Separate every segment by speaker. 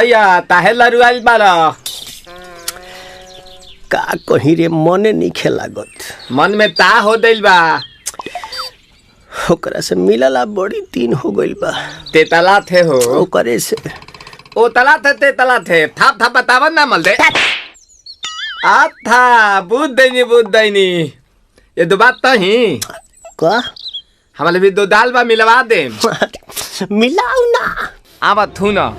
Speaker 1: भैया ताहे लरुआल बारा
Speaker 2: का कहीं रे मने नहीं लागत।
Speaker 1: मन में ता हो दिल बा
Speaker 2: ओकरा से मिलला बड़ी दिन हो गइल बा।
Speaker 1: ते तला थे हो
Speaker 2: ओकरे से
Speaker 1: ओ तला थे ते तला थे थाप थाप बतावन ना मल दे आ था बुद्ध दैनी ये दो बात तो ही
Speaker 2: का
Speaker 1: हमारे भी दो दाल बा मिलवा दे
Speaker 2: मिलाऊ ना
Speaker 1: आवा थू ना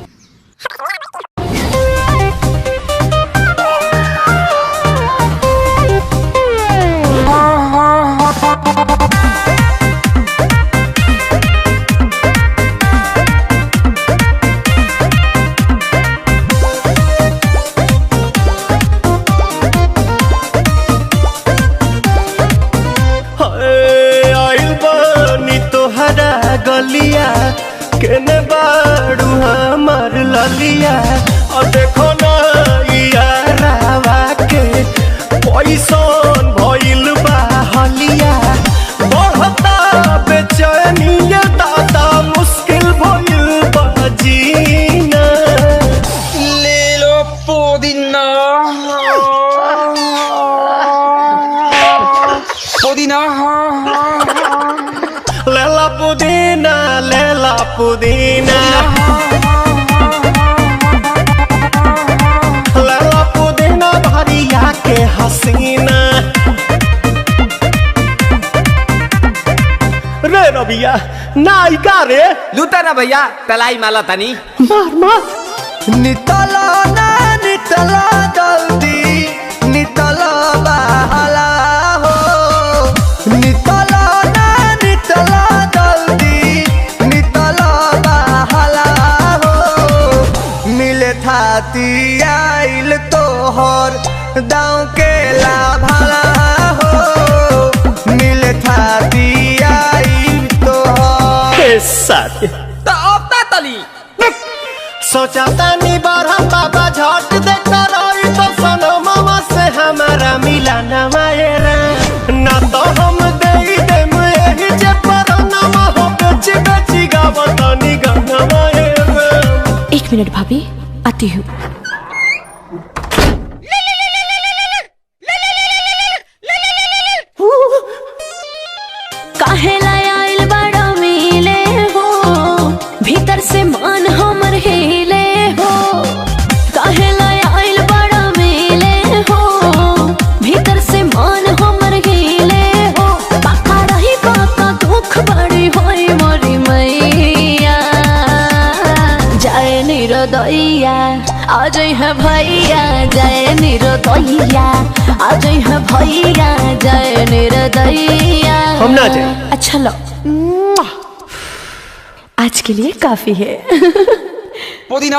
Speaker 2: गलिया केने बाड़ू हमार ललिया और देखो ना यारावा के पैसन भइल बा हलिया बढ़ता बेचैनिया दादा मुश्किल भइल बा जीना
Speaker 1: ले लो पुदीना
Speaker 2: लेला पुदीना लेला पुदीना लेला पुदीना भरिया के हसीना रे रबिया नायिका रे
Speaker 1: लूटा ना भैया तलाई माला तनी
Speaker 2: मार मार नितला ना नितला जल्दी नितला बहला हो नितला आइल तोहर दाँव के लाभला हो मिले थाती आइल तोहर साथ
Speaker 1: तो अब ता तली
Speaker 2: सोचा तानी बरहम बाबा झट देखता रही तो सनो मामा से हमारा मिला न मायरा ना तो हम दे देम एही जे पर नामा हो बेची बेची गावतानी गाना मायरा।
Speaker 3: 1 मिनट भाभी आती हूँ। काहे लायल बड़ा मिले हो भीतर से मन हमर हिले हो काहे लायल बड़ा मिले हो भीतर से मन हमर हिले हो बाका रही बाका दुख बड़ी होई मोरी मैया जाए निरोदैया आज है भैया जय निरोदैया आज है भैया जय निरोदैया
Speaker 2: हम ना जाए।
Speaker 3: अच्छा लो आज के लिए काफी है
Speaker 1: पुदीना